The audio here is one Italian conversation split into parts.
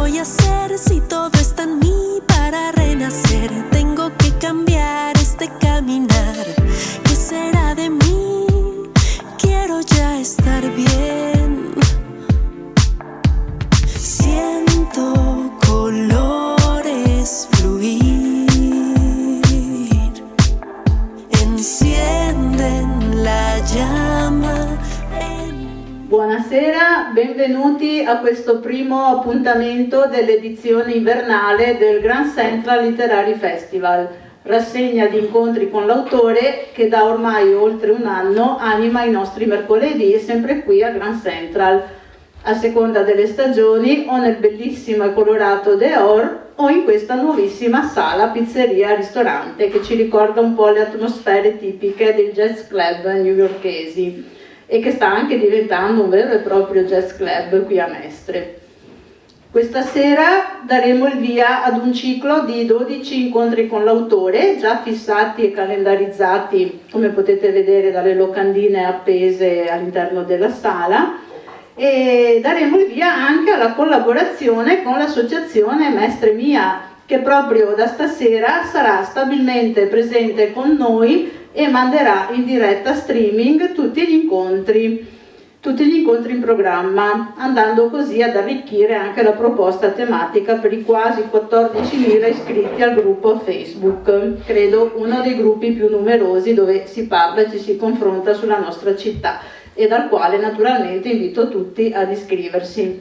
voy a hacer si todo está en mí para renacer? Tengo que cambiar este caminar. ¿Qué será de mí? Quiero ya estar bien. Siento colores fluir, encienden la llama. Buonasera, benvenuti a questo primo appuntamento dell'edizione invernale del Grand Central Literary Festival, rassegna di incontri con l'autore che da ormai oltre un anno anima i nostri mercoledì sempre qui a Grand Central, a seconda delle stagioni o nel bellissimo e colorato Dehors o in questa nuovissima sala, pizzeria, ristorante che ci ricorda un po' le atmosfere tipiche dei jazz club newyorkesi e che sta anche diventando un vero e proprio jazz club qui a Mestre. Questa sera daremo il via ad un ciclo di 12 incontri con l'autore, già fissati e calendarizzati, come potete vedere dalle locandine appese all'interno della sala, e daremo il via anche alla collaborazione con l'associazione Mestre Mia, che proprio da stasera sarà stabilmente presente con noi e manderà in diretta streaming tutti gli incontri in programma, andando così ad arricchire anche la proposta tematica per i quasi 14.000 iscritti al gruppo Facebook, credo uno dei gruppi più numerosi dove si parla e ci si confronta sulla nostra città e dal quale naturalmente invito tutti ad iscriversi.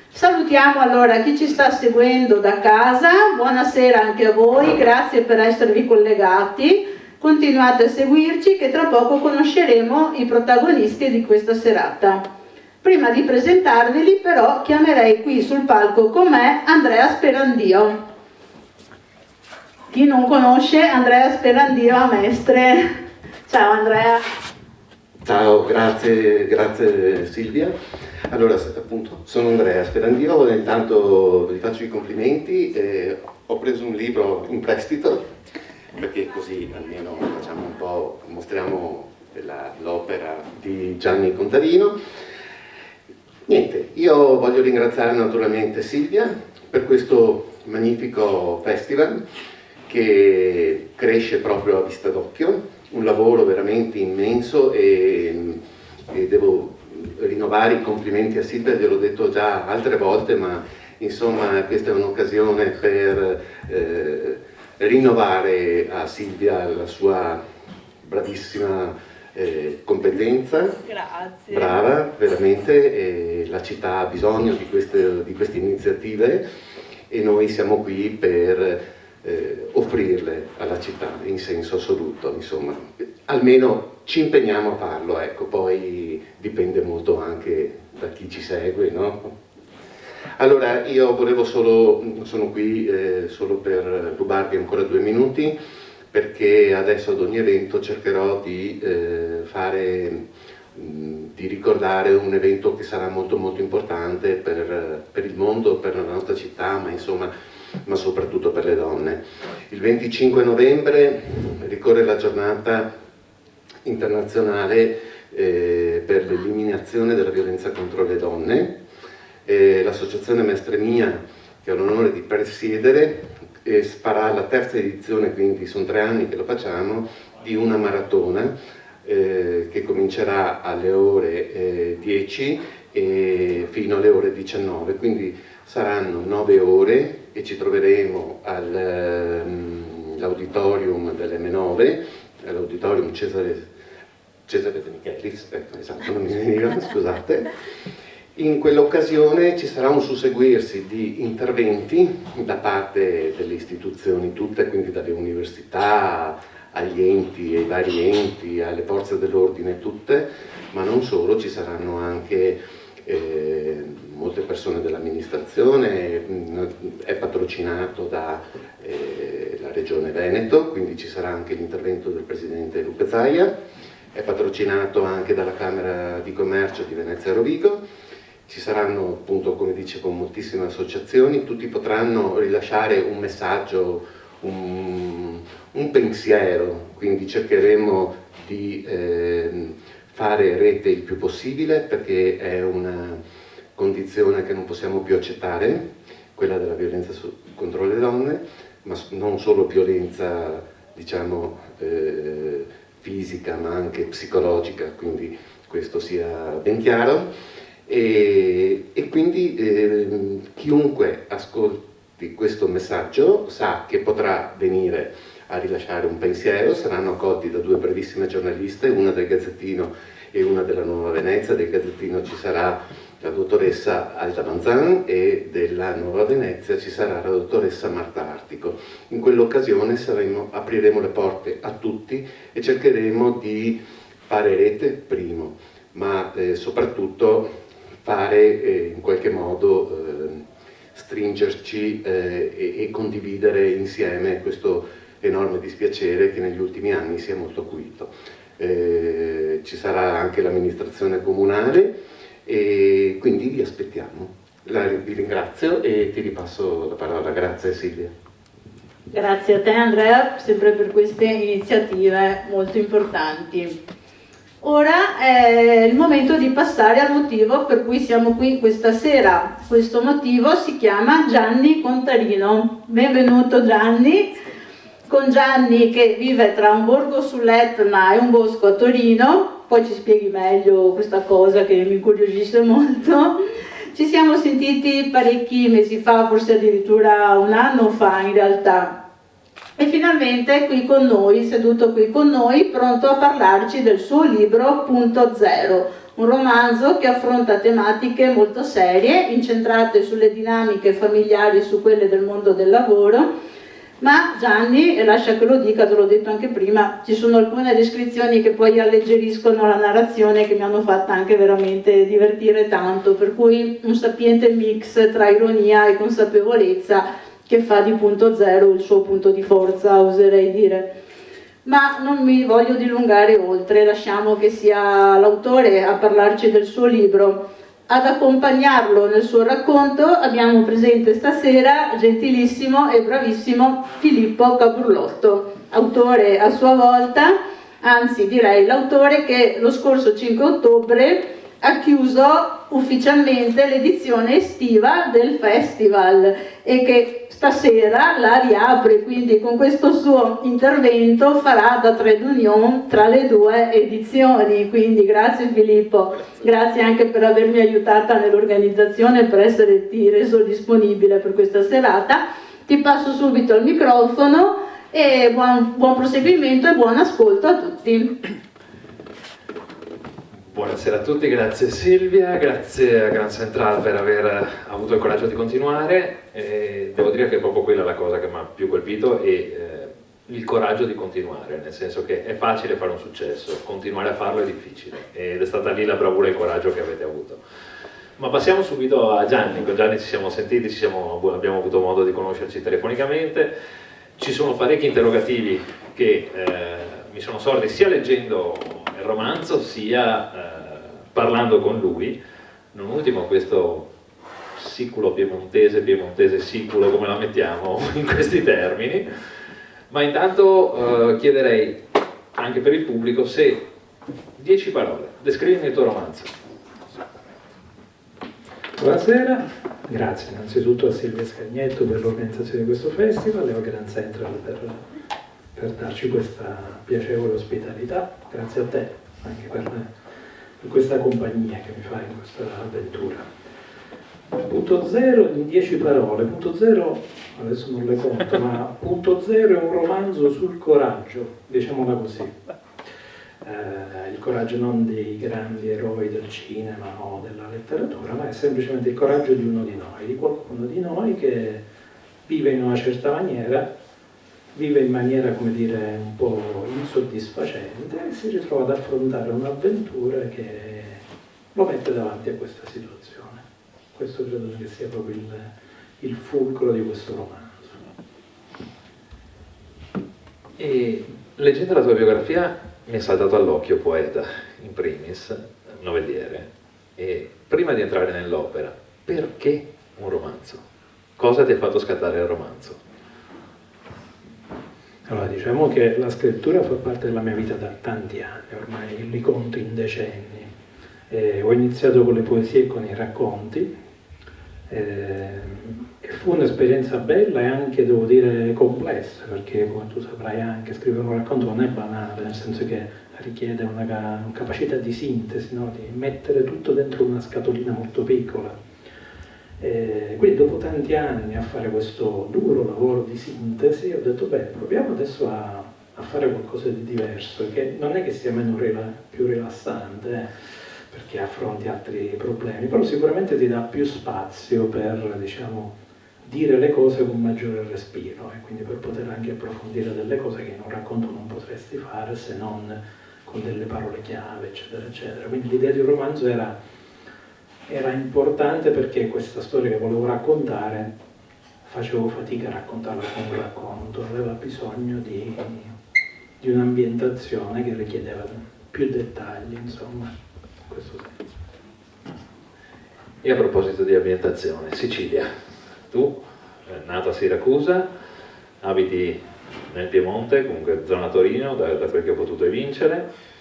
Salutiamo allora chi ci sta seguendo da casa, buonasera anche a voi, grazie per esservi collegati. Continuate a seguirci che tra poco conosceremo i protagonisti di questa serata. Prima di presentarveli però chiamerei qui sul palco con me Andrea Sperandio. Chi non conosce Andrea Sperandio a Mestre? Ciao Andrea. Ciao, grazie Silvia. Allora, appunto, sono Andrea Sperandio, intanto vi faccio i complimenti. Ho preso un libro in prestito, perché così almeno facciamo un po', mostriamo l'opera di Gianni Contarino. Niente, io voglio ringraziare naturalmente Silvia per questo magnifico festival che cresce proprio a vista d'occhio, un lavoro veramente immenso e devo rinnovare i complimenti a Silvia, gliel'ho detto già altre volte, ma insomma questa è un'occasione per rinnovare a Silvia la sua bravissima competenza. Grazie. Brava, veramente, la città ha bisogno di queste iniziative e noi siamo qui per offrirle alla città in senso assoluto, insomma, almeno ci impegniamo a farlo, ecco, poi dipende molto anche da chi ci segue, no? Allora, io sono qui solo per rubarvi ancora 2 minuti, perché adesso ad ogni evento cercherò di ricordare un evento che sarà molto molto importante per il mondo, per la nostra città, ma soprattutto per le donne. Il 25 novembre ricorre la giornata internazionale per l'eliminazione della violenza contro le donne. L'associazione Mestre Mia, che ho l'onore di presiedere, farà la 3ª edizione, quindi sono 3 anni che lo facciamo, di una maratona che comincerà alle ore 10 e fino alle ore 19, quindi saranno 9 ore e ci troveremo all'auditorium dell'M9, all'auditorium Cesare De Michelis, esatto, non mi veniva, scusate. In quell'occasione ci sarà un susseguirsi di interventi da parte delle istituzioni tutte, quindi dalle università agli enti, ai vari enti, alle forze dell'ordine tutte, ma non solo, ci saranno anche molte persone dell'amministrazione, è patrocinato dalla Regione Veneto, quindi ci sarà anche l'intervento del Presidente Luca Zaia, è patrocinato anche dalla Camera di Commercio di Venezia Rovigo. Ci saranno, appunto, come dicevo, moltissime associazioni, tutti potranno rilasciare un messaggio, un pensiero, quindi cercheremo di fare rete il più possibile, perché è una condizione che non possiamo più accettare, quella della violenza contro le donne, ma non solo violenza, diciamo, fisica, ma anche psicologica, quindi questo sia ben chiaro. E quindi chiunque ascolti questo messaggio sa che potrà venire a rilasciare un pensiero. Saranno accolti da due bravissime giornaliste, una del Gazzettino e una della Nuova Venezia. Del Gazzettino ci sarà la dottoressa Alda Manzan e della Nuova Venezia ci sarà la dottoressa Marta Artico. In quell'occasione apriremo le porte a tutti e cercheremo di fare rete, primo, ma soprattutto fare in qualche modo stringerci e condividere insieme questo enorme dispiacere che negli ultimi anni si è molto acuito. Ci sarà anche l'amministrazione comunale e quindi vi aspettiamo. Vi ringrazio e ti ripasso la parola. Grazie Silvia. Grazie a te Andrea, sempre per queste iniziative molto importanti. Ora è il momento di passare al motivo per cui siamo qui questa sera. Questo motivo si chiama Gianni Contarino. Benvenuto Gianni. Con Gianni, che vive tra un borgo sull'Etna e un bosco a Torino, poi ci spieghi meglio questa cosa che mi incuriosisce molto. Ci siamo sentiti parecchi mesi fa, forse addirittura un anno fa in realtà. E finalmente è qui con noi, seduto qui con noi, pronto a parlarci del suo libro Punto Zero, un romanzo che affronta tematiche molto serie, incentrate sulle dinamiche familiari e su quelle del mondo del lavoro. Ma Gianni, e lascia che lo dica, te l'ho detto anche prima, ci sono alcune descrizioni che poi alleggeriscono la narrazione, che mi hanno fatta anche veramente divertire tanto, per cui un sapiente mix tra ironia e consapevolezza che fa di Punto Zero il suo punto di forza, oserei dire. Ma non mi voglio dilungare oltre, lasciamo che sia l'autore a parlarci del suo libro. Ad accompagnarlo nel suo racconto abbiamo presente stasera, gentilissimo e bravissimo, Filippo Capurlotto, autore a sua volta, anzi direi l'autore che lo scorso 5 ottobre ha chiuso ufficialmente l'edizione estiva del festival e che stasera la riapre, quindi con questo suo intervento farà da trade union tra le due edizioni. Quindi grazie Filippo, grazie anche per avermi aiutata nell'organizzazione e per esserti reso disponibile per questa serata. Ti passo subito il microfono e buon proseguimento e buon ascolto a tutti. Buonasera a tutti, grazie Silvia, grazie a Grand Central per aver avuto il coraggio di continuare. Devo dire che proprio quella è la cosa che mi ha più colpito e il coraggio di continuare, nel senso che è facile fare un successo, continuare a farlo è difficile ed è stata lì la bravura e il coraggio che avete avuto. Ma passiamo subito a Gianni. Con Gianni ci siamo sentiti, abbiamo avuto modo di conoscerci telefonicamente. Ci sono parecchi interrogativi che mi sono sorti sia leggendo il romanzo sia parlando con lui, non ultimo questo siculo piemontese siculo, come la mettiamo in questi termini. Ma intanto chiederei anche per il pubblico se 10 parole, descrivimi il tuo romanzo. Buonasera, grazie innanzitutto a Silvia Scagnetto per l'organizzazione di questo festival e a Grand Central per darci questa piacevole ospitalità. Grazie a te anche per questa compagnia che mi fai in questa avventura. Punto zero in 10 parole. Punto zero, adesso non le conto, ma Punto Zero è un romanzo sul coraggio, diciamola così. Il coraggio non dei grandi eroi del cinema o della letteratura, ma è semplicemente il coraggio di uno di noi, di qualcuno di noi che vive in una certa maniera, vive in maniera, come dire, un po' insoddisfacente e si ritrova ad affrontare un'avventura che lo mette davanti a questa situazione. Questo credo che sia proprio il fulcro di questo romanzo. E leggendo la tua biografia mi è saltato all'occhio poeta, in primis, novelliere, e prima di entrare nell'opera, perché un romanzo? Cosa ti ha fatto scattare il romanzo? Allora, diciamo che la scrittura fa parte della mia vita da tanti anni, ormai li conto in decenni. Ho iniziato con le poesie e con i racconti, E fu un'esperienza bella e anche, devo dire, complessa, perché come tu saprai anche scrivere un racconto non è banale, nel senso che richiede una capacità di sintesi, no? Di mettere tutto dentro una scatolina molto piccola. Quindi dopo tanti anni a fare questo duro lavoro di sintesi ho detto beh, proviamo adesso a fare qualcosa di diverso, che non è che sia più rilassante, perché affronti altri problemi, però sicuramente ti dà più spazio per, diciamo, dire le cose con maggiore respiro e quindi per poter anche approfondire delle cose che in un racconto non potresti fare se non con delle parole chiave, eccetera, eccetera. Quindi l'idea di un romanzo era importante perché questa storia che volevo raccontare facevo fatica a raccontarla come un racconto, aveva bisogno di un'ambientazione che richiedeva più dettagli, insomma, in questo senso. E a proposito di ambientazione, Sicilia, tu, nato a Siracusa, abiti nel Piemonte, comunque zona Torino, da quel che ho potuto evincere.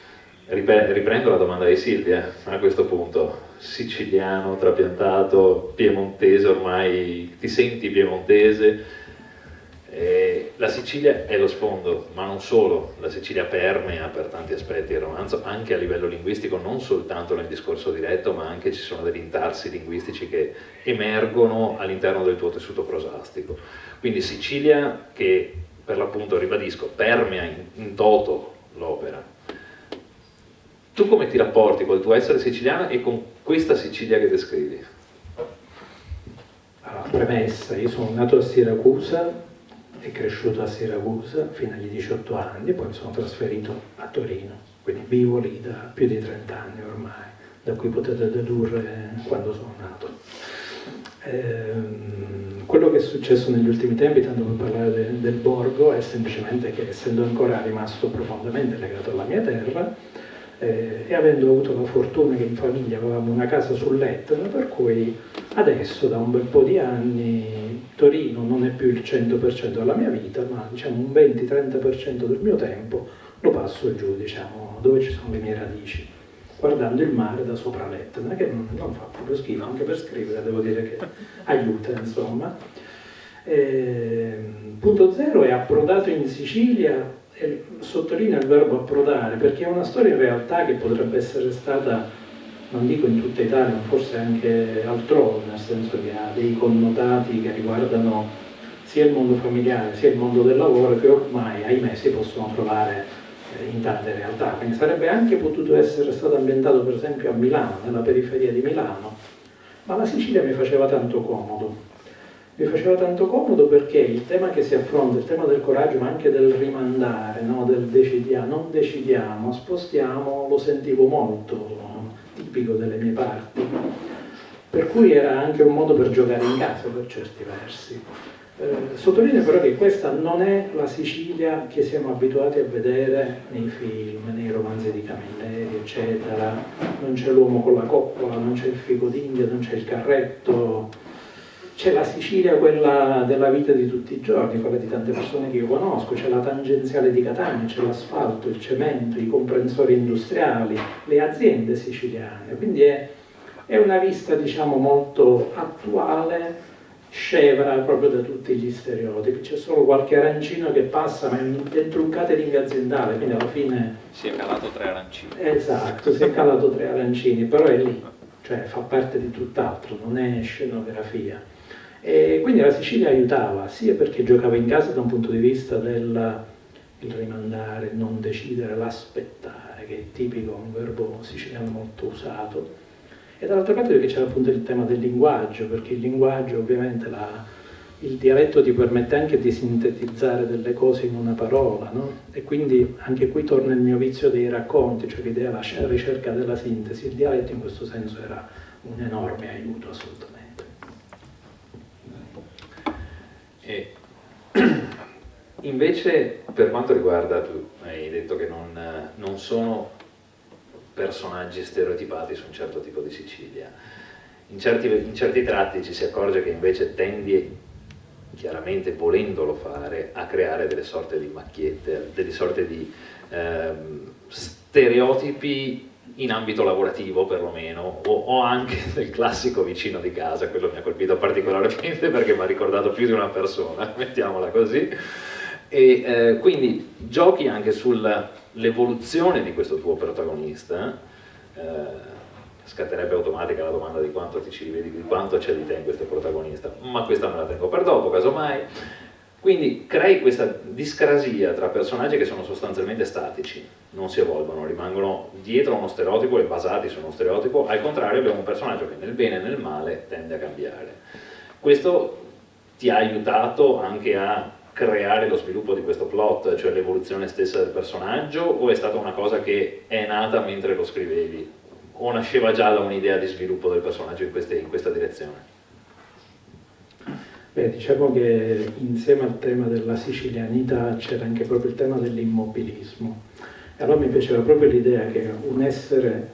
Riprendo la domanda di Silvia a questo punto. Siciliano, trapiantato, piemontese ormai, ti senti piemontese? La Sicilia è lo sfondo, ma non solo, la Sicilia permea per tanti aspetti il romanzo, anche a livello linguistico, non soltanto nel discorso diretto, ma anche ci sono degli intarsi linguistici che emergono all'interno del tuo tessuto prosastico. Quindi Sicilia che, per l'appunto, ribadisco, permea in toto l'opera. Tu come ti rapporti col tuo essere siciliana e con questa Sicilia che descrivi? Allora, premessa, io sono nato a Siracusa e cresciuto a Siracusa fino agli 18 anni e poi mi sono trasferito a Torino, quindi vivo lì da più di 30 anni ormai, da cui potete dedurre quando sono nato. Quello che è successo negli ultimi tempi, tanto per parlare del borgo, è semplicemente che essendo ancora rimasto profondamente legato alla mia terra, e avendo avuto la fortuna che in famiglia avevamo una casa sull'Etna, per cui adesso da un bel po' di anni Torino non è più il 100% della mia vita, ma diciamo un 20-30% del mio tempo lo passo giù, diciamo, dove ci sono le mie radici, guardando il mare da sopra l'Etna, che non fa proprio schifo, anche per scrivere devo dire che aiuta, insomma. Punto zero è approdato in Sicilia. E sottolineo il verbo approdare perché è una storia in realtà che potrebbe essere stata, non dico in tutta Italia, ma forse anche altrove, nel senso che ha dei connotati che riguardano sia il mondo familiare sia il mondo del lavoro che ormai, ahimè, si possono trovare in tante realtà. Quindi sarebbe anche potuto essere stato ambientato per esempio a Milano, nella periferia di Milano, ma la Sicilia mi faceva tanto comodo. Mi faceva tanto comodo perché il tema che si affronta, il tema del coraggio, ma anche del rimandare, no? Del decidiamo, non decidiamo, spostiamo, lo sentivo molto tipico delle mie parti. Per cui era anche un modo per giocare in casa per certi versi. Sottolineo però che questa non è la Sicilia che siamo abituati a vedere nei film, nei romanzi di Camilleri, eccetera. Non c'è l'uomo con la coppola, non c'è il fico d'India, non c'è il carretto. C'è la Sicilia, quella della vita di tutti i giorni, quella di tante persone che io conosco, c'è la tangenziale di Catania, c'è l'asfalto, il cemento, i comprensori industriali, le aziende siciliane. Quindi è una vista, diciamo, molto attuale, scevra proprio da tutti gli stereotipi. C'è solo qualche arancino che passa, ma dentro un catering aziendale, quindi alla fine... Si è calato 3 arancini. Esatto, si è calato 3 arancini, però è lì, cioè fa parte di tutt'altro, non è scenografia. E quindi la Sicilia aiutava, sia perché giocava in casa da un punto di vista del rimandare, il non decidere, l'aspettare, che è tipico, un verbo siciliano molto usato, e dall'altra parte perché c'era appunto il tema del linguaggio, perché il linguaggio ovviamente, il dialetto ti permette anche di sintetizzare delle cose in una parola, no? E quindi anche qui torna il mio vizio dei racconti, cioè l'idea, la ricerca della sintesi. Il dialetto in questo senso era un enorme aiuto assolutamente. E invece per quanto riguarda, tu hai detto che non sono personaggi stereotipati su un certo tipo di Sicilia, in certi tratti ci si accorge che invece tendi, chiaramente volendolo fare, a creare delle sorte di macchiette, delle sorte di stereotipi in ambito lavorativo perlomeno, o anche del classico vicino di casa. Quello mi ha colpito particolarmente perché mi ha ricordato più di una persona, mettiamola così, e quindi giochi anche sull'evoluzione di questo tuo protagonista. Scatterebbe automatica la domanda di quanto ti ci rivedi, di quanto c'è di te in questo protagonista, ma questa me la tengo per dopo, casomai. Quindi crei questa discrasia tra personaggi che sono sostanzialmente statici, non si evolvono, rimangono dietro uno stereotipo e basati su uno stereotipo. Al contrario, abbiamo un personaggio che nel bene e nel male tende a cambiare. Questo ti ha aiutato anche a creare lo sviluppo di questo plot, cioè l'evoluzione stessa del personaggio, o è stata una cosa che è nata mentre lo scrivevi? O nasceva già da un'idea di sviluppo del personaggio in questa direzione? Beh, diciamo che insieme al tema della sicilianità c'era anche proprio il tema dell'immobilismo. E allora mi piaceva proprio l'idea che un essere,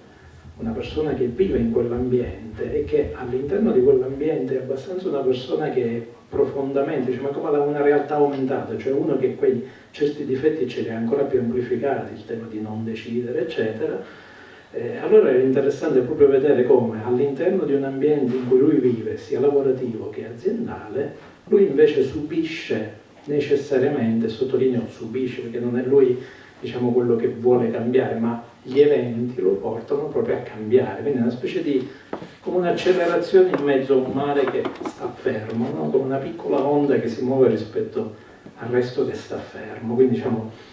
una persona che vive in quell'ambiente e che all'interno di quell'ambiente è abbastanza una persona che profondamente, ma come una realtà aumentata, cioè uno che quei certi difetti ce li ha ancora più amplificati, il tema di non decidere, eccetera. Allora è interessante proprio vedere come all'interno di un ambiente in cui lui vive, sia lavorativo che aziendale, lui invece subisce necessariamente, sottolineo subisce perché non è lui, diciamo, quello che vuole cambiare, ma gli eventi lo portano proprio a cambiare, quindi è una specie di, come un'accelerazione in mezzo a un mare che sta fermo, no? Come una piccola onda che si muove rispetto al resto che sta fermo, quindi diciamo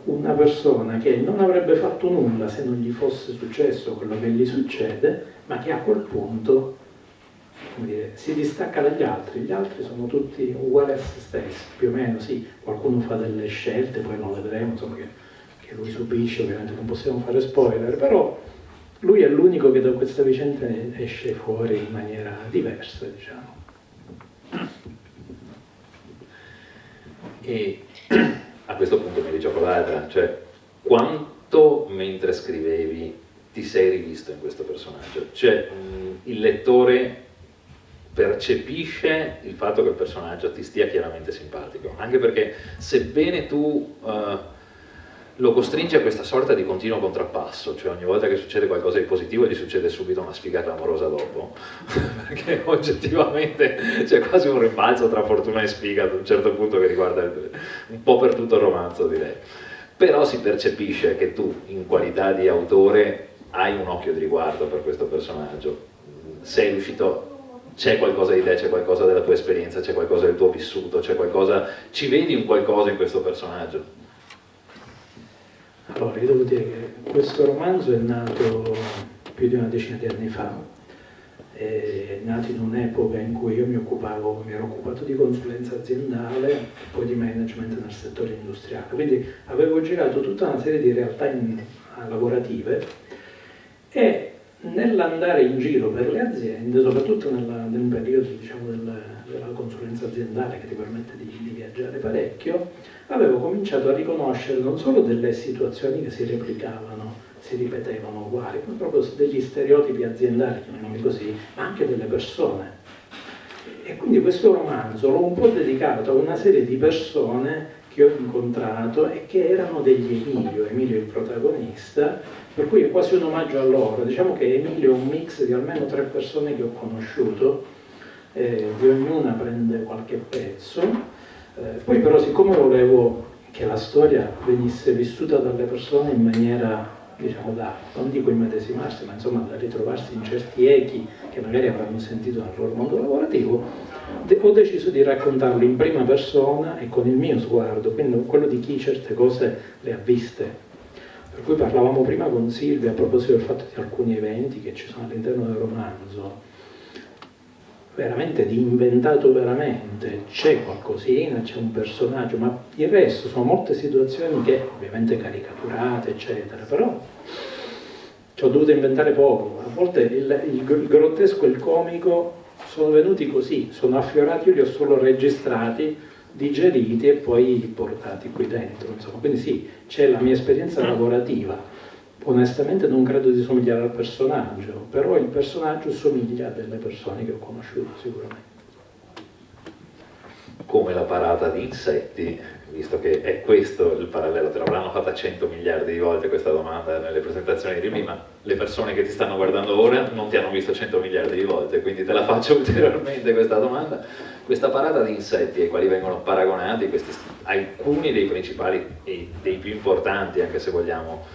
una persona che non avrebbe fatto nulla se non gli fosse successo quello che gli succede, ma che a quel punto, come dire, si distacca dagli altri. Gli altri sono tutti uguali a se stessi, più o meno, sì, qualcuno fa delle scelte, poi non le vedremo, insomma, che lui subisce, ovviamente non possiamo fare spoiler, però lui è l'unico che da questa vicenda esce fuori in maniera diversa, diciamo. E a questo punto mi rigioco l'altra, cioè quanto mentre scrivevi ti sei rivisto in questo personaggio? Cioè il lettore percepisce il fatto che il personaggio ti stia chiaramente simpatico, anche perché sebbene tu lo costringi a questa sorta di continuo contrappasso, cioè ogni volta che succede qualcosa di positivo gli succede subito una sfiga clamorosa dopo, perché oggettivamente c'è quasi un rimbalzo tra fortuna e sfiga ad un certo punto che riguarda un po' per tutto il romanzo, direi. Però si percepisce che tu, in qualità di autore, hai un occhio di riguardo per questo personaggio, sei riuscito, c'è qualcosa di te, c'è qualcosa della tua esperienza, c'è qualcosa del tuo vissuto, c'è qualcosa, ci vedi un qualcosa in questo personaggio? Allora, io devo dire che questo romanzo è nato più di una decina di anni fa, è nato in un'epoca in cui io mi ero occupato di consulenza aziendale e poi di management nel settore industriale, quindi avevo girato tutta una serie di realtà lavorative e nell'andare in giro per le aziende, soprattutto nel periodo, diciamo, della consulenza aziendale che ti permette di viaggiare parecchio, avevo cominciato a riconoscere non solo delle situazioni che si replicavano, si ripetevano uguali, ma proprio degli stereotipi aziendali, chiamiamoli così, ma anche delle persone. E quindi questo romanzo l'ho un po' dedicato a una serie di persone che ho incontrato e che erano degli Emilio il protagonista, per cui è quasi un omaggio a loro. Diciamo che Emilio è un mix di almeno 3 persone che ho conosciuto, di ognuna prende qualche pezzo. Poi però, siccome volevo che la storia venisse vissuta dalle persone in maniera, diciamo, non dico immedesimarsi, ma insomma da ritrovarsi in certi echi che magari avranno sentito nel loro mondo lavorativo, ho deciso di raccontarlo in prima persona e con il mio sguardo, quindi quello di chi certe cose le ha viste. Per cui parlavamo prima con Silvia a proposito del fatto di alcuni eventi che ci sono all'interno del romanzo, veramente di inventato veramente, c'è qualcosina, c'è un personaggio, ma il resto sono molte situazioni che ovviamente caricaturate, eccetera, però ci ho dovuto inventare poco. A volte il grottesco e il comico sono venuti così, sono affiorati, io li ho solo registrati, digeriti e poi portati qui dentro, insomma. Quindi sì, c'è la mia esperienza lavorativa. Onestamente non credo di somigliare al personaggio, però il personaggio somiglia a delle persone che ho conosciuto sicuramente. come la parata di insetti, visto che è questo il parallelo, te l'avranno fatta 100 miliardi di volte questa domanda nelle presentazioni di prima, le persone che ti stanno guardando ora non ti hanno visto 100 miliardi di volte, quindi te la faccio ulteriormente questa domanda. Questa parata di insetti ai quali vengono paragonati alcuni dei principali e dei più importanti, anche se vogliamo,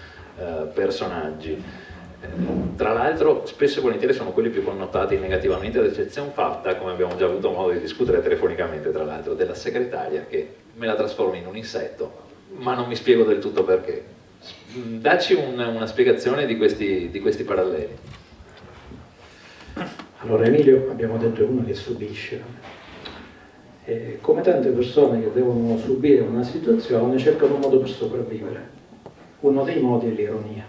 personaggi, tra l'altro spesso e volentieri sono quelli più connotati negativamente, ad eccezione fatta, come abbiamo già avuto modo di discutere telefonicamente tra l'altro, della segretaria che me la trasforma in un insetto, ma non mi spiego del tutto perché. Dacci una spiegazione di questi paralleli. Allora Emilio, abbiamo detto, è uno che subisce. E come tante persone che devono subire una situazione cercano un modo per sopravvivere. Uno dei modi è l'ironia.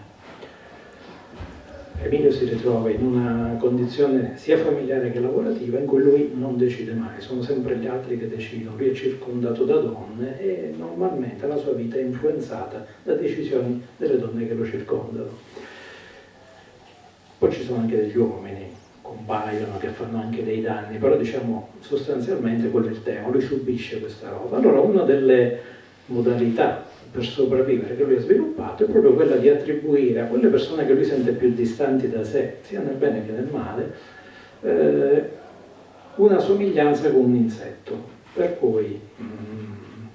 Emilio si ritrova in una condizione sia familiare che lavorativa in cui lui non decide mai, sono sempre gli altri che decidono, lui è circondato da donne e normalmente la sua vita è influenzata da decisioni delle donne che lo circondano. Poi ci sono anche degli uomini, compaiono, che fanno anche dei danni, però diciamo sostanzialmente quello è il tema, lui subisce questa roba. Allora una delle modalità per sopravvivere che lui ha sviluppato è proprio quella di attribuire a quelle persone che lui sente più distanti da sé, sia nel bene che nel male, una somiglianza con un insetto, per cui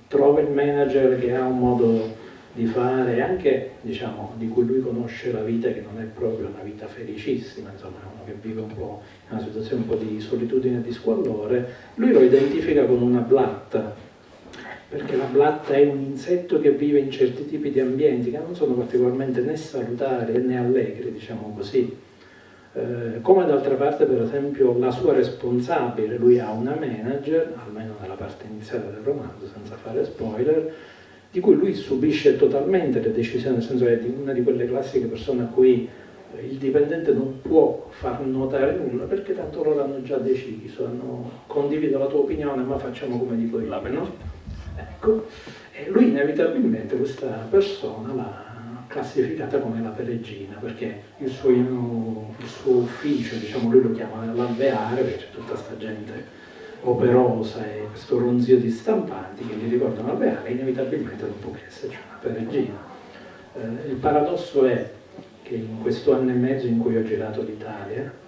trova il manager che ha un modo di fare, anche diciamo, di cui lui conosce la vita, che non è proprio una vita felicissima, insomma, uno che vive un po' in una situazione un po' di solitudine e di squallore, lui lo identifica con una blatta, perché la blatta è un insetto che vive in certi tipi di ambienti che non sono particolarmente né salutari né allegri, diciamo così. Come d'altra parte, per esempio, la sua responsabile, lui ha una manager, almeno nella parte iniziale del romanzo, senza fare spoiler, di cui lui subisce totalmente le decisioni, nel senso che è una di quelle classiche persone a cui il dipendente non può far notare nulla perché tanto loro hanno già deciso, condivido la tua opinione ma facciamo come dico io, no? Ecco, e lui inevitabilmente questa persona l'ha classificata come la peregrina, perché il suo ufficio, diciamo, lui lo chiama l'alveare, perché c'è tutta questa gente operosa e questo ronzio di stampanti che gli ricordano l'alveare, inevitabilmente non può che esserci una peregrina. Il paradosso è che in questo anno e mezzo in cui ho girato l'Italia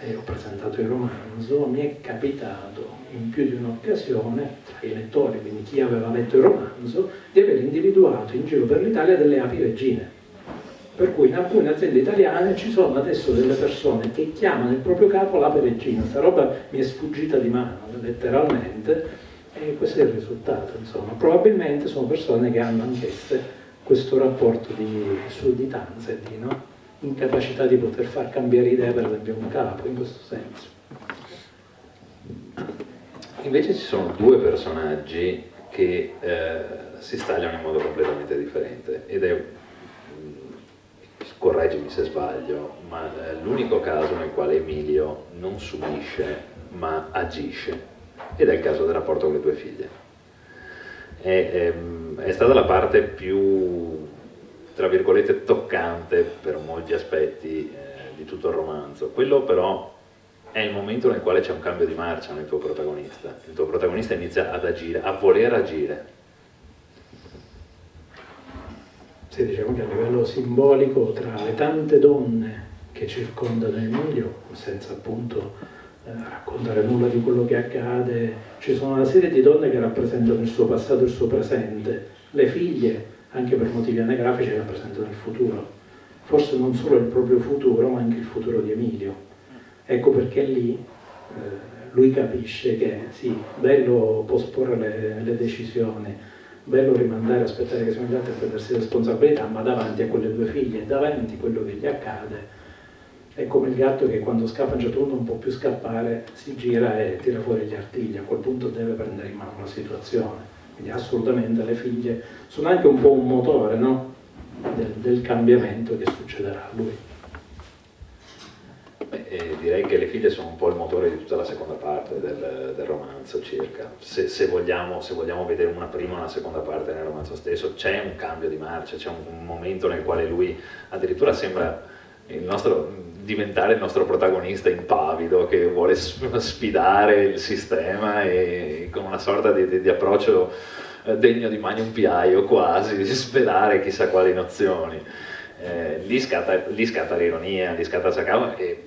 e ho presentato il romanzo, mi è capitato in più di un'occasione, tra i lettori, quindi chi aveva letto il romanzo, di aver individuato in giro per l'Italia delle api regine. Per cui in alcune aziende italiane ci sono adesso delle persone che chiamano il proprio capo l'ape regina. Questa roba mi è sfuggita di mano, letteralmente, e questo è il risultato, insomma. Probabilmente sono persone che hanno anch'esse questo rapporto di sudditanza e di incapacità di poter far cambiare idea, per esempio, un capo, in questo senso. Invece ci sono due personaggi che si stagliano in modo completamente differente, ed è, correggimi se sbaglio, ma l'unico caso nel quale Emilio non subisce ma agisce, ed è il caso del rapporto con le tue figlie. È stata la parte più, tra virgolette, toccante per molti aspetti di tutto il romanzo. Quello però è il momento nel quale c'è un cambio di marcia nel tuo protagonista. Il tuo protagonista inizia ad agire, a voler agire. Sì, diciamo che a livello simbolico, tra le tante donne che circondano Emilio, senza appunto raccontare nulla di quello che accade, ci sono una serie di donne che rappresentano il suo passato e il suo presente. Le figlie, anche per motivi anagrafici, rappresentano il futuro. Forse non solo il proprio futuro, ma anche il futuro di Emilio. Ecco perché lì lui capisce che sì, bello posporre le decisioni, bello rimandare, aspettare che siano gli altri a prendersi responsabilità, ma davanti a quelle due figlie, davanti a quello che gli accade, è come il gatto che quando scappa a un certo punto non può più scappare, si gira e tira fuori gli artigli, a quel punto deve prendere in mano la situazione. Quindi assolutamente le figlie sono anche un po' un motore, no? del cambiamento che succederà a lui. Direi che le figlie sono un po' il motore di tutta la seconda parte del romanzo circa. Se vogliamo vedere una prima e una seconda parte nel romanzo stesso, c'è un cambio di marcia, c'è un momento nel quale lui addirittura sembra, il nostro diventare il nostro protagonista impavido che vuole sfidare il sistema e con una sorta di approccio degno di Magnum PI o quasi, svelare chissà quali nozioni. Lì scatta l'ironia, lì scatta il sarcasmo e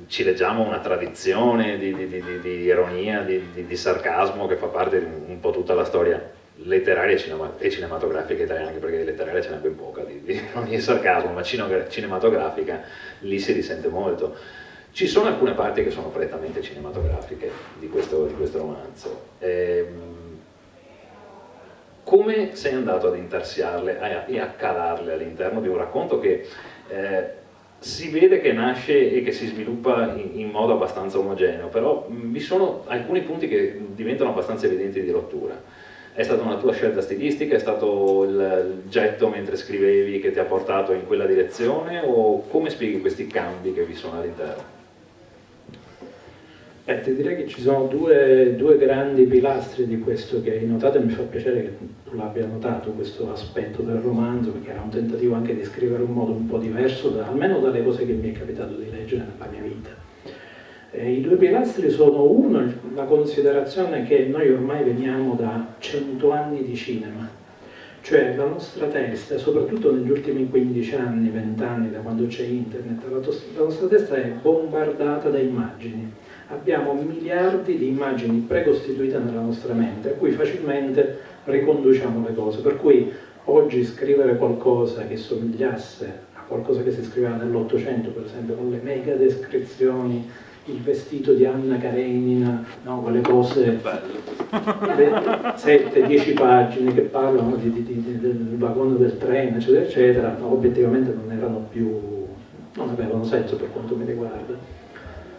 ci leggiamo una tradizione di ironia, di sarcasmo che fa parte di un po' tutta la storia letteraria e cinematografica italiana, anche perché letteraria ce n'è ben poca di ironia e sarcasmo, ma cinematografica lì si risente molto. Ci sono alcune parti che sono prettamente cinematografiche di questo romanzo. Come sei andato ad intarsiarle e a calarle all'interno di un racconto che si vede che nasce e che si sviluppa in modo abbastanza omogeneo, però vi sono alcuni punti che diventano abbastanza evidenti di rottura. È stata una tua scelta stilistica? È stato il getto mentre scrivevi che ti ha portato in quella direzione? O come spieghi questi cambi che vi sono all'interno? Ti direi che ci sono due grandi pilastri di questo che hai notato, e mi fa piacere che tu l'abbia notato questo aspetto del romanzo, perché era un tentativo anche di scrivere in un modo un po' diverso, almeno dalle cose che mi è capitato di leggere nella mia vita. I due pilastri sono uno, la considerazione che noi ormai veniamo da 100 anni di cinema, cioè la nostra testa, soprattutto negli ultimi 15 anni, 20 anni, da quando c'è internet, la nostra testa è bombardata da immagini. Abbiamo miliardi di immagini precostituite nella nostra mente, a cui facilmente riconduciamo le cose, per cui oggi scrivere qualcosa che somigliasse a qualcosa che si scriveva nell'Ottocento, per esempio, con le mega descrizioni, il vestito di Anna Karenina, no, quelle cose, 7-10 pagine che parlano del vagone del treno, eccetera, eccetera, no, obiettivamente non avevano senso per quanto mi riguarda.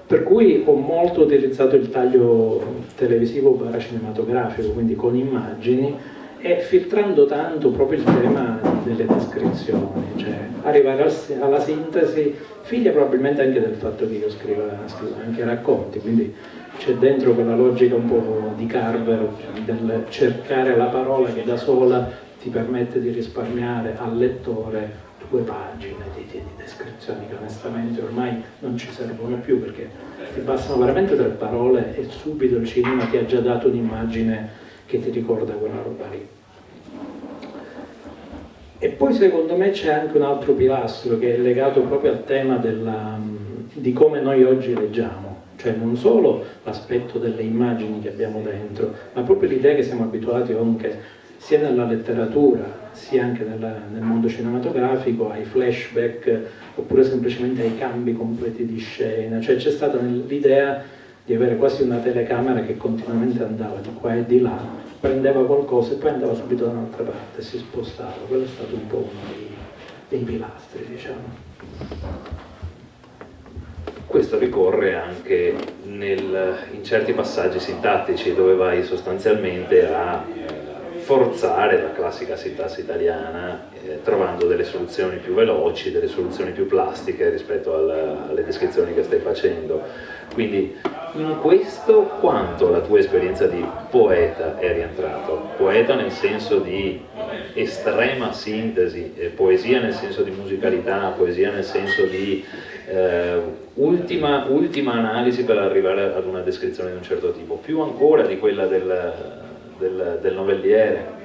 Per cui ho molto utilizzato il taglio televisivo cinematografico, quindi con immagini, e filtrando tanto proprio il tema delle descrizioni, cioè arrivare alla sintesi, figlia probabilmente anche del fatto che io scrivo anche racconti, quindi c'è dentro quella logica un po' di Carver del cercare la parola che da sola ti permette di risparmiare al lettore 2 pagine di descrizioni che onestamente ormai non ci servono più, perché ti bastano veramente 3 parole e subito il cinema ti ha già dato un'immagine che ti ricorda quella roba lì. E poi secondo me c'è anche un altro pilastro che è legato proprio al tema di come noi oggi leggiamo, cioè non solo l'aspetto delle immagini che abbiamo dentro, ma proprio l'idea che siamo abituati anche sia nella letteratura sia anche nel mondo cinematografico ai flashback oppure semplicemente ai cambi completi di scena, cioè c'è stata l'idea di avere quasi una telecamera che continuamente andava di qua e di là, prendeva qualcosa e poi andava subito da un'altra parte, si spostava. Quello è stato un po' uno dei pilastri, diciamo. Questo ricorre anche in certi passaggi sintattici dove vai sostanzialmente a forzare la classica sintassi italiana, trovando delle soluzioni più veloci, delle soluzioni più plastiche rispetto alle descrizioni che stai facendo. Quindi in questo quanto la tua esperienza di poeta è rientrato? Poeta nel senso di estrema sintesi, poesia nel senso di musicalità, poesia nel senso di ultima analisi per arrivare ad una descrizione di un certo tipo, più ancora di quella del novelliere.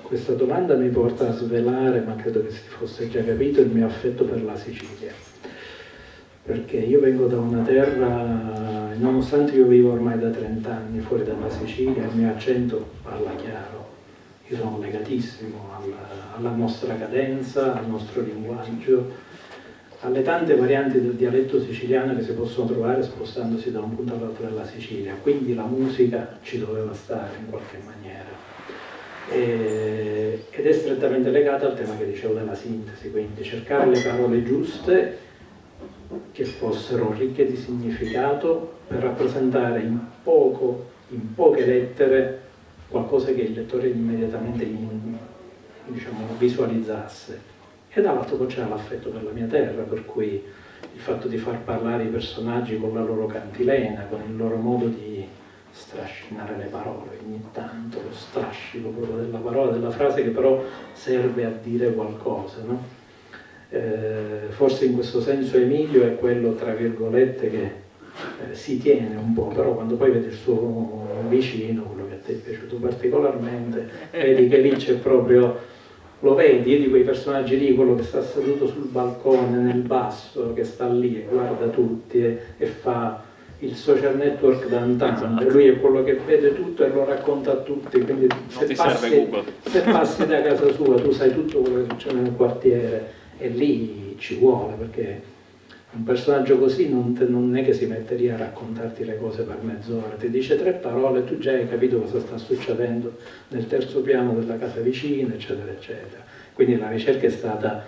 Questa domanda mi porta a svelare, ma credo che si fosse già capito, il mio affetto per la Sicilia, perché io vengo da una terra, nonostante io vivo ormai da 30 anni fuori dalla Sicilia, il mio accento parla chiaro, io sono legatissimo alla nostra cadenza, al nostro linguaggio, alle tante varianti del dialetto siciliano che si possono trovare spostandosi da un punto all'altro della Sicilia, quindi la musica ci doveva stare in qualche maniera. Ed è strettamente legata al tema che dicevo della sintesi, quindi cercare le parole giuste che fossero ricche di significato per rappresentare in poche lettere qualcosa che il lettore immediatamente visualizzasse. E dall'altro poi c'era l'affetto per la mia terra, per cui il fatto di far parlare i personaggi con la loro cantilena, con il loro modo di strascinare le parole, ogni tanto lo strascico proprio della parola, della frase che però serve a dire qualcosa, no? Forse in questo senso Emilio è quello, tra virgolette, che si tiene un po', però quando poi vedi il suo vicino, quello che a te è piaciuto particolarmente, vedi che lì c'è proprio, lo vedi, di quei personaggi lì, quello che sta seduto sul balcone nel basso, che sta lì e guarda tutti e fa il social network d'antanto, esatto. Lui è quello che vede tutto e lo racconta a tutti, quindi se passi da casa sua tu sai tutto quello che succede nel quartiere, e lì ci vuole, perché un personaggio così non è che si mette lì a raccontarti le cose per mezz'ora, ti dice 3 parole, tu già hai capito cosa sta succedendo nel terzo piano della casa vicina, eccetera, eccetera. Quindi la ricerca è stata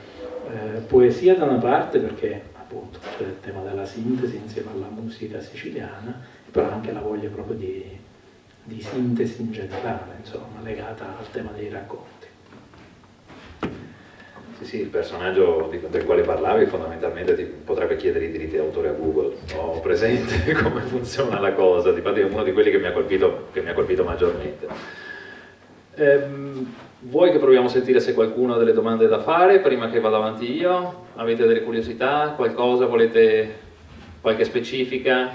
poesia da una parte, perché appunto c'è il tema della sintesi insieme alla musica siciliana, però anche la voglia proprio di sintesi in generale, insomma, legata al tema dei racconti. Sì, il personaggio del quale parlavi fondamentalmente ti potrebbe chiedere i diritti d'autore a Google. Ho presente come funziona la cosa, infatti è uno di quelli che mi ha colpito maggiormente. Vuoi che proviamo a sentire se qualcuno ha delle domande da fare prima che vada avanti io? Avete delle curiosità? Qualcosa? Volete qualche specifica?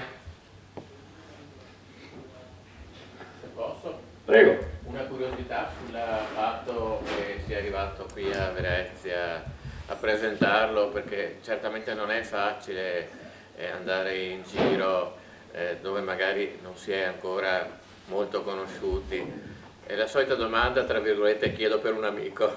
Se posso? Prego. Una curiosità sul fatto che sia arrivato qui a Venezia a presentarlo, perché certamente non è facile andare in giro dove magari non si è ancora molto conosciuti. È la solita domanda, tra virgolette, chiedo per un amico.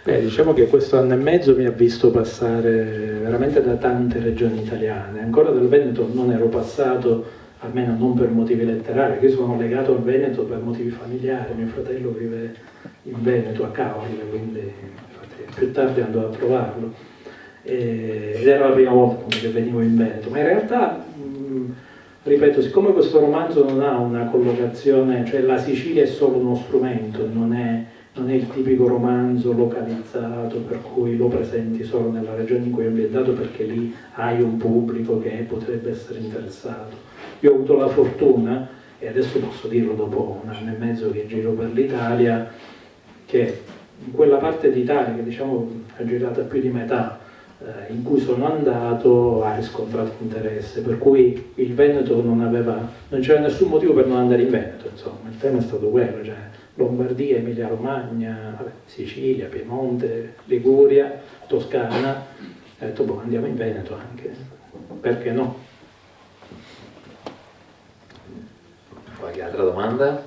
Beh, diciamo che questo anno e mezzo mi ha visto passare veramente da tante regioni italiane. Ancora dal Veneto non ero passato, almeno non per motivi letterari, io sono legato al Veneto per motivi familiari, mio fratello vive in Veneto, a Caorle, quindi più tardi andò a trovarlo. Ed era la prima volta che venivo in Veneto, ma in realtà, ripeto, siccome questo romanzo non ha una collocazione, cioè la Sicilia è solo uno strumento, non è il tipico romanzo localizzato per cui lo presenti solo nella regione in cui è ambientato, perché lì hai un pubblico che potrebbe essere interessato. Io ho avuto la fortuna, e adesso posso dirlo dopo 1 anno e mezzo che giro per l'Italia, che in quella parte d'Italia che diciamo è girata più di metà, in cui sono andato, ha riscontrato interesse, per cui il Veneto non c'era nessun motivo per non andare in Veneto, insomma, il tema è stato quello, cioè Lombardia, Emilia Romagna, Sicilia, Piemonte, Liguria, Toscana, ho detto boh, andiamo in Veneto anche, perché no? Qualche altra domanda?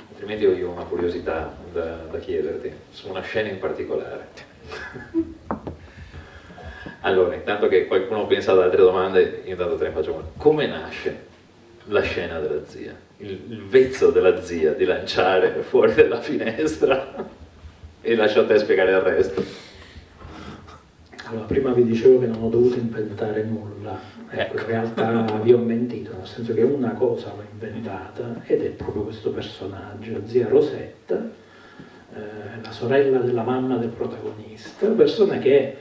Altrimenti ho io una curiosità da chiederti su una scena in particolare. Allora, intanto che qualcuno pensa ad altre domande, io intanto te ne faccio una. Come nasce la scena della zia? Il vezzo della zia di lanciare fuori dalla finestra e lascio a te spiegare il resto. Allora, prima vi dicevo che non ho dovuto inventare nulla. Ecco, in realtà vi ho mentito, nel senso che una cosa l'ho inventata ed è proprio questo personaggio, zia Rosetta, la sorella della mamma del protagonista, persona che,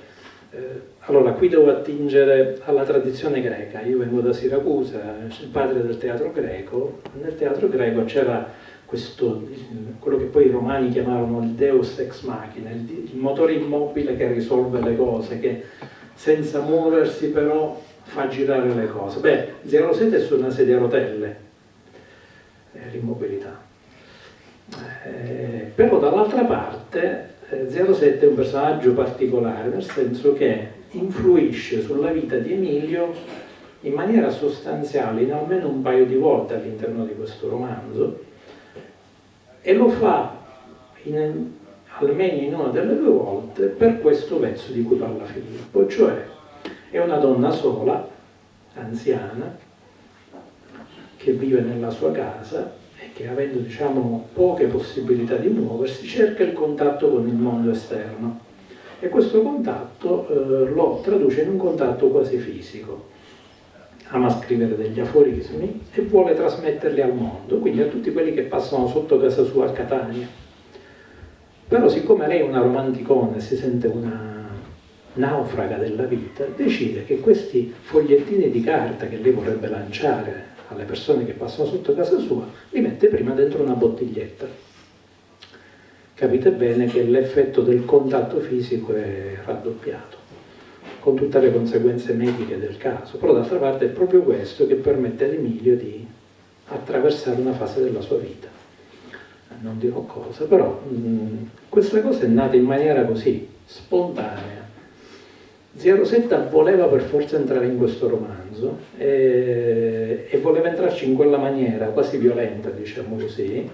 allora qui devo attingere alla tradizione greca, io vengo da Siracusa, il padre del teatro greco, nel teatro greco c'era quello che poi i romani chiamarono il deus ex machina, il motore immobile che risolve le cose, che senza muoversi però fa girare le cose. Beh, zia Rosetta è su una sedia a rotelle, l'immobilità. Però dall'altra parte zia Rosetta è un personaggio particolare, nel senso che influisce sulla vita di Emilio in maniera sostanziale in almeno un paio di volte all'interno di questo romanzo, e lo fa almeno in una delle 2 volte per questo vezzo di cui parla Filippo, cioè è una donna sola, anziana, che vive nella sua casa e che, avendo diciamo poche possibilità di muoversi, cerca il contatto con il mondo esterno, e questo contatto lo traduce in un contatto quasi fisico. Ama scrivere degli aforismi e vuole trasmetterli al mondo, quindi a tutti quelli che passano sotto casa sua a Catania. Però siccome lei è una romanticona e si sente una naufraga della vita, decide che questi fogliettini di carta che lei vorrebbe lanciare alle persone che passano sotto casa sua, li mette prima dentro una bottiglietta. capite bene che l'effetto del contatto fisico è raddoppiato, con tutte le conseguenze mediche del caso. Però d'altra parte è proprio questo che permette ad Emilio di attraversare una fase della sua vita. Non dirò cosa, però questa cosa è nata in maniera così, spontanea. Zia Rosetta voleva per forza entrare in questo romanzo e voleva entrarci in quella maniera quasi violenta, diciamo così,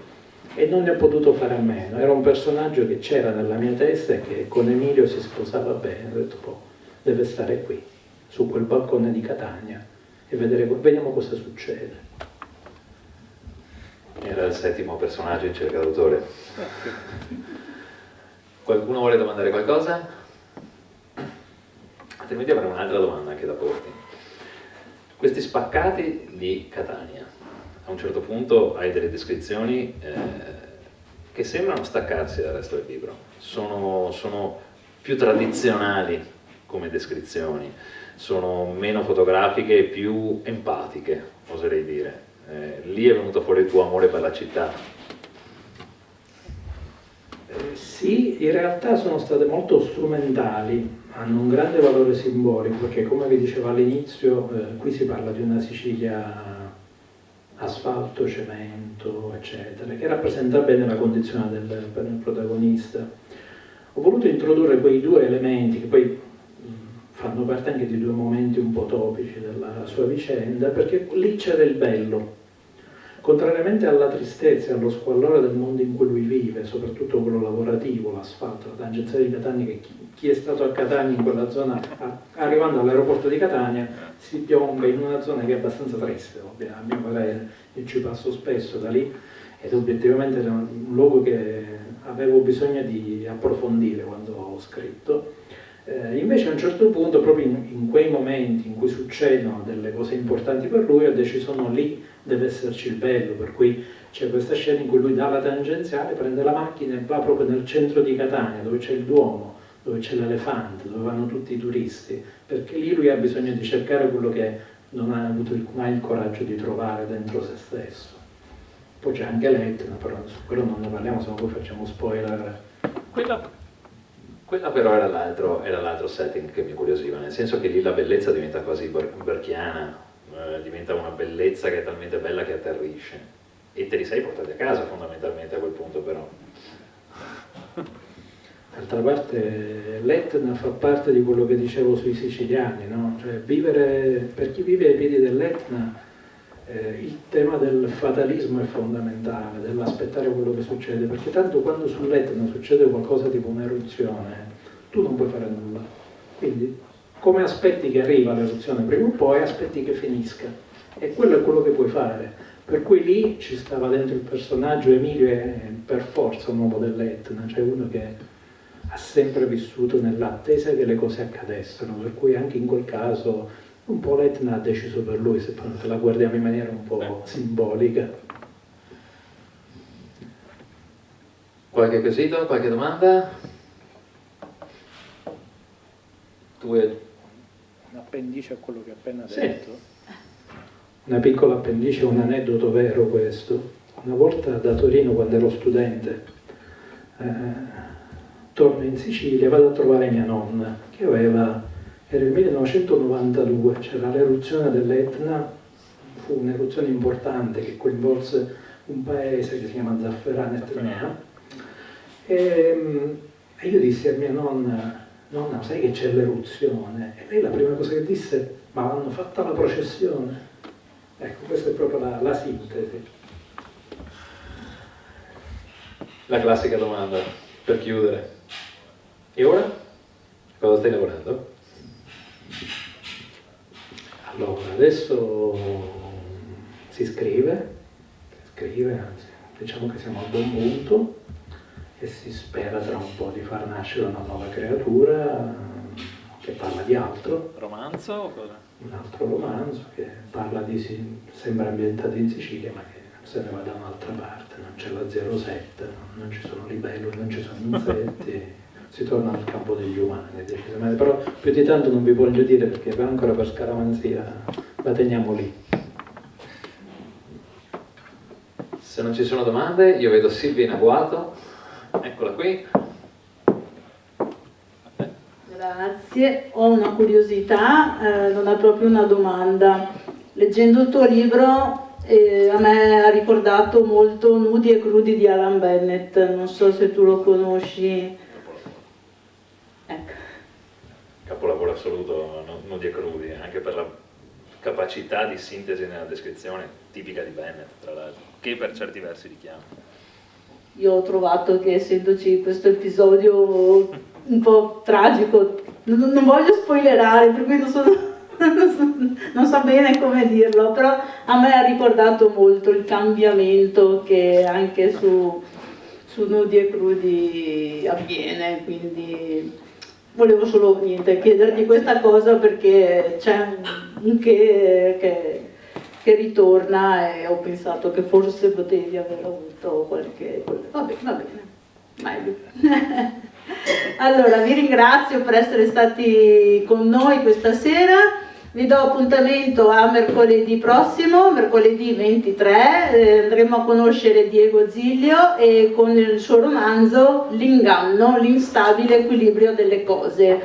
e non ne ho potuto fare a meno. Era un personaggio che c'era nella mia testa e che con Emilio si sposava bene. Ho detto, boh, deve stare qui, su quel balcone di Catania e vediamo cosa succede. Era il 7° personaggio in cerca d'autore. Qualcuno vuole domandare qualcosa? Altrimenti avrei un'altra domanda anche da porti. Questi spaccati di Catania, a un certo punto hai delle descrizioni che sembrano staccarsi dal resto del libro. Sono più tradizionali come descrizioni, sono meno fotografiche e più empatiche, oserei dire. Lì è venuto fuori il tuo amore per la città. Sì, in realtà sono state molto strumentali, hanno un grande valore simbolico, perché come vi dicevo all'inizio, qui si parla di una Sicilia asfalto, cemento, eccetera, che rappresenta bene la condizione del protagonista. Ho voluto introdurre quei due elementi che poi fanno parte anche di due momenti un po' topici della sua vicenda, perché lì c'era il bello. Contrariamente alla tristezza e allo squallore del mondo in cui lui vive, soprattutto quello lavorativo, l'asfalto, la tangenziale di Catania, che chi è stato a Catania in quella zona, arrivando all'aeroporto di Catania, si piomba in una zona che è abbastanza triste, a mio parere. Io ci passo spesso da lì ed obiettivamente è un luogo che avevo bisogno di approfondire quando ho scritto. Invece a un certo punto, proprio in quei momenti in cui succedono delle cose importanti per lui, ho deciso no, lì deve esserci il bello, per cui c'è questa scena in cui lui dà la tangenziale, prende la macchina e va proprio nel centro di Catania, dove c'è il Duomo, dove c'è l'elefante, dove vanno tutti i turisti, perché lì lui ha bisogno di cercare quello che non ha avuto mai il coraggio di trovare dentro se stesso. Poi c'è anche l'Etna, però su quello non ne parliamo, se no poi facciamo spoiler. Quella però era l'altro setting che mi incuriosiva, nel senso che lì la bellezza diventa quasi berchiana, diventa una bellezza che è talmente bella che atterrisce. E te li sei portati a casa fondamentalmente a quel punto però. D'altra parte l'Etna fa parte di quello che dicevo sui siciliani, no? Cioè, per chi vive ai piedi dell'Etna il tema del fatalismo è fondamentale, dell'aspettare quello che succede, perché tanto quando sull'Etna succede qualcosa tipo un'eruzione, tu non puoi fare nulla. Quindi come aspetti che arriva l'eruzione prima o poi, aspetti che finisca. E quello è quello che puoi fare. Per cui lì ci stava dentro il personaggio, Emilio è per forza un uomo dell'Etna, cioè uno che ha sempre vissuto nell'attesa che le cose accadessero, per cui anche in quel caso un po' l'Etna ha deciso per lui, se la guardiamo in maniera un po' simbolica. Qualche quesito, qualche domanda? Un appendice a quello che ho appena sì. detto. Una piccola appendice, un aneddoto vero questo. Una volta da Torino, quando ero studente, torno in Sicilia, vado a trovare mia nonna, che era il 1992, c'era l'eruzione dell'Etna, fu un'eruzione importante che coinvolse un paese che si chiama Zafferana Etnea, e io dissi a mia nonna, sai che c'è l'eruzione? E lei la prima cosa che disse, ma l'hanno fatta la processione? Ecco, questa è proprio la sintesi. La classica domanda, per chiudere. E ora? Cosa stai lavorando? Allora, adesso si scrive, anzi, diciamo che siamo al buon punto e si spera tra un po' di far nascere una nuova creatura che parla di altro. Romanzo o cosa? Un altro romanzo che parla sembra ambientato in Sicilia ma che se ne va da un'altra parte, non c'è la 07, non ci sono libelluli, non ci sono insetti. Si torna al campo degli umani, decisamente. Però più di tanto non vi voglio dire perché ancora per scaramanzia la teniamo lì. Se non ci sono domande, io vedo Silvia in agguato. eccola qui. Grazie, ho una curiosità, non è proprio una domanda. Leggendo il tuo libro a me ha ricordato molto Nudi e crudi di Alan Bennett, non so se tu lo conosci. Ecco. Capolavoro assoluto, Nudi e crudi, anche per la capacità di sintesi nella descrizione tipica di Bennett, tra l'altro, che per certi versi richiama. Io ho trovato che, essendoci questo episodio un po' tragico, non voglio spoilerare, per cui non so bene come dirlo, però a me ha ricordato molto il cambiamento che anche su Nudi e crudi avviene, quindi volevo solo chiederti questa cosa, perché c'è un che ritorna e ho pensato che forse potevi aver avuto qualche... Va bene, meglio. Allora, vi ringrazio per essere stati con noi questa sera, vi do appuntamento a mercoledì prossimo, mercoledì 23, andremo a conoscere Diego Ziglio e con il suo romanzo L'inganno, l'instabile equilibrio delle cose.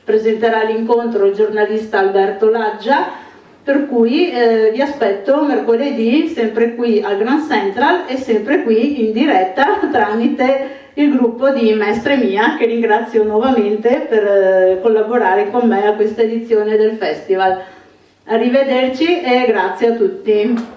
Presenterà l'incontro il giornalista Alberto Laggia, per cui vi aspetto mercoledì sempre qui al Grand Central e sempre qui in diretta tramite il gruppo di Mestre Mia, che ringrazio nuovamente per collaborare con me a questa edizione del festival. Arrivederci e grazie a tutti.